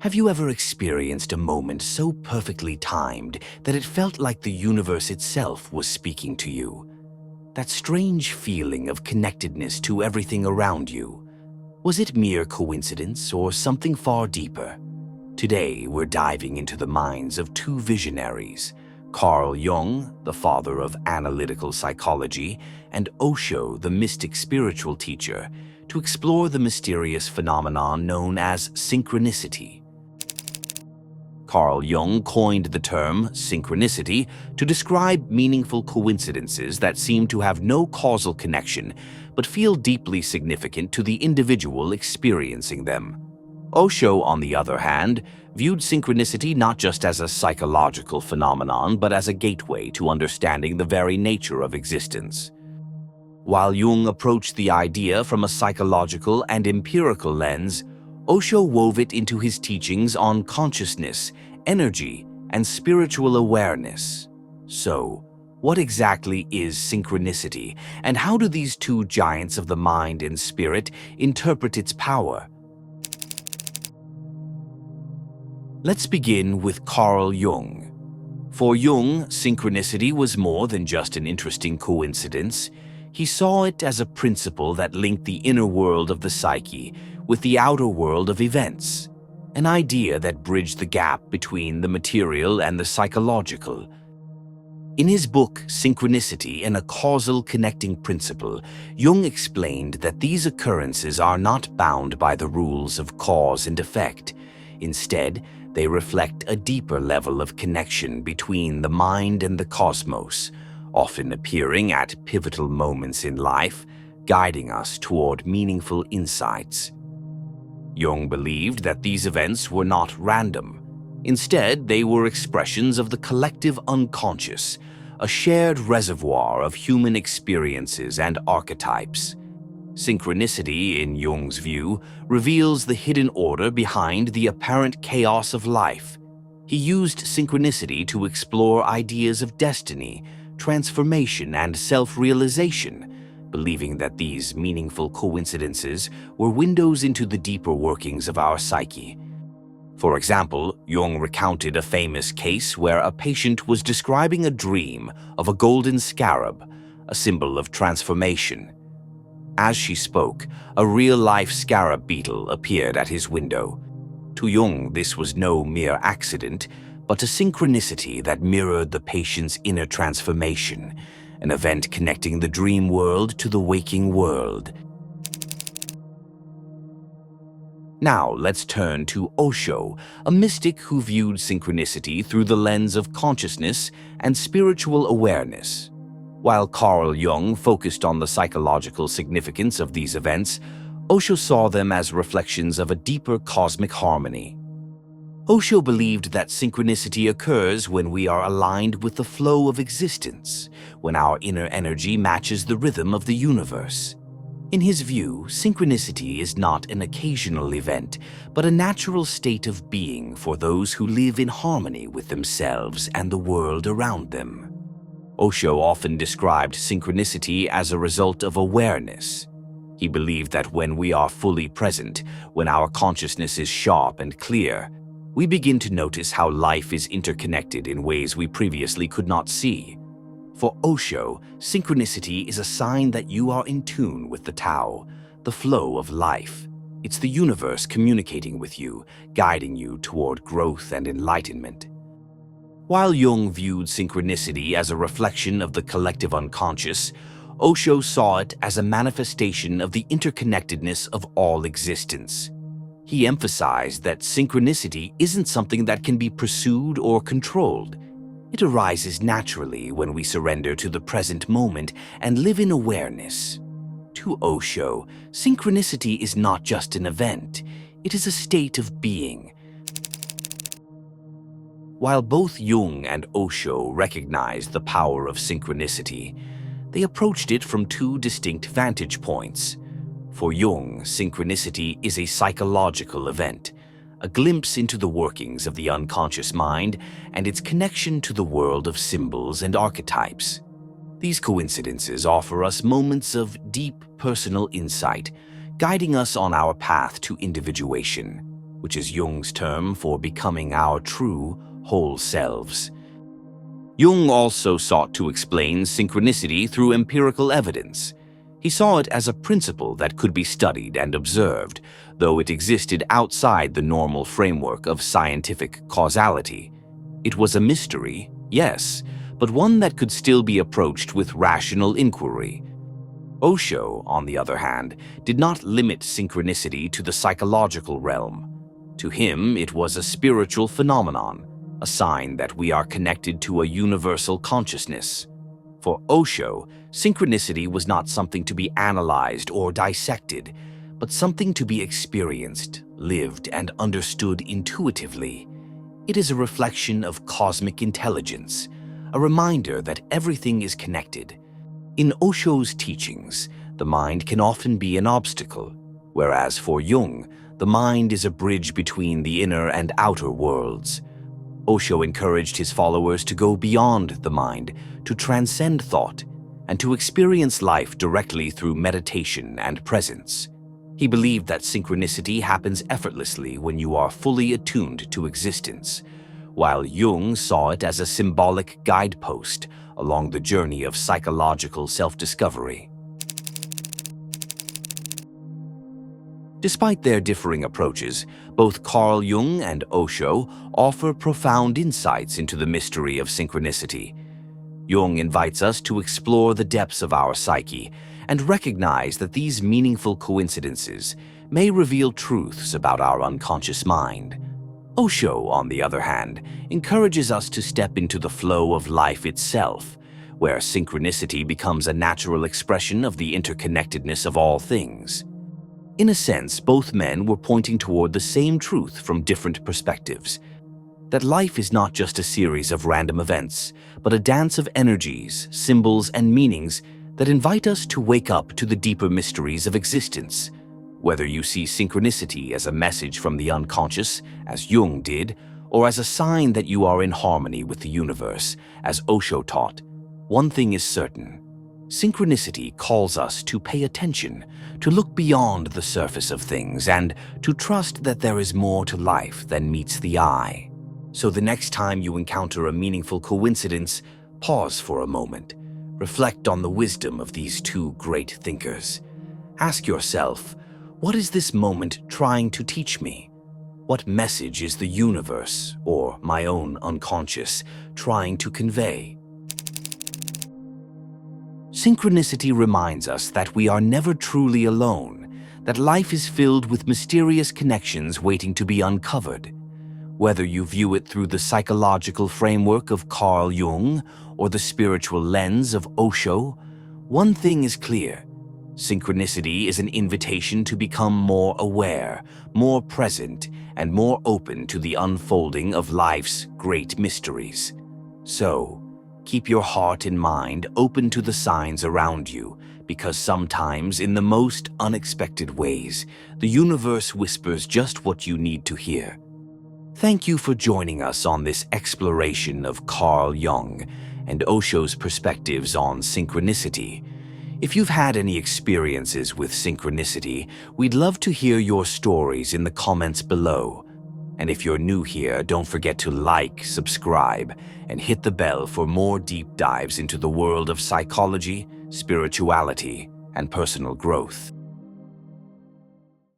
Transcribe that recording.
Have you ever experienced a moment so perfectly timed that it felt like the universe itself was speaking to you? That strange feeling of connectedness to everything around you. Was it mere coincidence or something far deeper? Today, we're diving into the minds of two visionaries, Carl Jung, the father of analytical psychology, and Osho, the mystic spiritual teacher, to explore the mysterious phenomenon known as synchronicity. Carl Jung coined the term synchronicity to describe meaningful coincidences that seem to have no causal connection but feel deeply significant to the individual experiencing them. Osho, on the other hand, viewed synchronicity not just as a psychological phenomenon but as a gateway to understanding the very nature of existence. While Jung approached the idea from a psychological and empirical lens, Osho wove it into his teachings on consciousness, energy, and spiritual awareness. So, what exactly is synchronicity, and how do these two giants of the mind and spirit interpret its power? Let's begin with Carl Jung. For Jung, synchronicity was more than just an interesting coincidence. He saw it as a principle that linked the inner world of the psyche with the outer world of events, an idea that bridged the gap between the material and the psychological. In his book, Synchronicity and a Causal Connecting Principle, Jung explained that these occurrences are not bound by the rules of cause and effect. Instead, they reflect a deeper level of connection between the mind and the cosmos, often appearing at pivotal moments in life, guiding us toward meaningful insights. Jung believed that these events were not random. Instead, they were expressions of the collective unconscious, a shared reservoir of human experiences and archetypes. Synchronicity, in Jung's view, reveals the hidden order behind the apparent chaos of life. He used synchronicity to explore ideas of destiny, transformation, and self-realization, believing that these meaningful coincidences were windows into the deeper workings of our psyche. For example, Jung recounted a famous case where a patient was describing a dream of a golden scarab, a symbol of transformation. As she spoke, a real-life scarab beetle appeared at his window. To Jung, this was no mere accident, but a synchronicity that mirrored the patient's inner transformation, an event connecting the dream world to the waking world. Now let's turn to Osho, a mystic who viewed synchronicity through the lens of consciousness and spiritual awareness. While Carl Jung focused on the psychological significance of these events, Osho saw them as reflections of a deeper cosmic harmony. Osho believed that synchronicity occurs when we are aligned with the flow of existence, when our inner energy matches the rhythm of the universe. In his view, synchronicity is not an occasional event, but a natural state of being for those who live in harmony with themselves and the world around them. Osho often described synchronicity as a result of awareness. He believed that when we are fully present, when our consciousness is sharp and clear, we begin to notice how life is interconnected in ways we previously could not see. For Osho, synchronicity is a sign that you are in tune with the Tao, the flow of life. It's the universe communicating with you, guiding you toward growth and enlightenment. While Jung viewed synchronicity as a reflection of the collective unconscious, Osho saw it as a manifestation of the interconnectedness of all existence. He emphasized that synchronicity isn't something that can be pursued or controlled. It arises naturally when we surrender to the present moment and live in awareness. To Osho, synchronicity is not just an event, it is a state of being. While both Jung and Osho recognized the power of synchronicity, they approached it from two distinct vantage points. For Jung, synchronicity is a psychological event, a glimpse into the workings of the unconscious mind and its connection to the world of symbols and archetypes. These coincidences offer us moments of deep personal insight, guiding us on our path to individuation. which is Jung's term for becoming our true, whole selves. Jung also sought to explain synchronicity through empirical evidence. He saw it as a principle that could be studied and observed, though it existed outside the normal framework of scientific causality. It was a mystery, yes, but one that could still be approached with rational inquiry. Osho, on the other hand, did not limit synchronicity to the psychological realm. To him, it was a spiritual phenomenon, a sign that we are connected to a universal consciousness. For Osho, synchronicity was not something to be analyzed or dissected, but something to be experienced, lived, and understood intuitively. It is a reflection of cosmic intelligence, a reminder that everything is connected. In Osho's teachings, the mind can often be an obstacle, whereas for Jung, the mind is a bridge between the inner and outer worlds. Osho encouraged his followers to go beyond the mind, to transcend thought, and to experience life directly through meditation and presence. He believed that synchronicity happens effortlessly when you are fully attuned to existence, while Jung saw it as a symbolic guidepost along the journey of psychological self-discovery. Despite their differing approaches, both Carl Jung and Osho offer profound insights into the mystery of synchronicity. Jung invites us to explore the depths of our psyche and recognize that these meaningful coincidences may reveal truths about our unconscious mind. Osho, on the other hand, encourages us to step into the flow of life itself, where synchronicity becomes a natural expression of the interconnectedness of all things. In a sense, both men were pointing toward the same truth from different perspectives, that life is not just a series of random events, but a dance of energies, symbols, and meanings that invite us to wake up to the deeper mysteries of existence. Whether you see synchronicity as a message from the unconscious, as Jung did, or as a sign that you are in harmony with the universe, as Osho taught, one thing is certain. Synchronicity calls us to pay attention, to look beyond the surface of things, and to trust that there is more to life than meets the eye. So the next time you encounter a meaningful coincidence, pause for a moment. Reflect on the wisdom of these two great thinkers. Ask yourself, what is this moment trying to teach me? What message is the universe, or my own unconscious, trying to convey? Synchronicity reminds us that we are never truly alone, that life is filled with mysterious connections waiting to be uncovered. Whether you view it through the psychological framework of Carl Jung or the spiritual lens of Osho, one thing is clear. Synchronicity is an invitation to become more aware, more present, and more open to the unfolding of life's great mysteries. So, keep your heart and mind open to the signs around you, because sometimes, in the most unexpected ways, the universe whispers just what you need to hear. Thank you for joining us on this exploration of Carl Jung and Osho's perspectives on synchronicity. If you've had any experiences with synchronicity, we'd love to hear your stories in the comments below. And if you're new here, don't forget to like, subscribe, and hit the bell for more deep dives into the world of psychology, spirituality, and personal growth.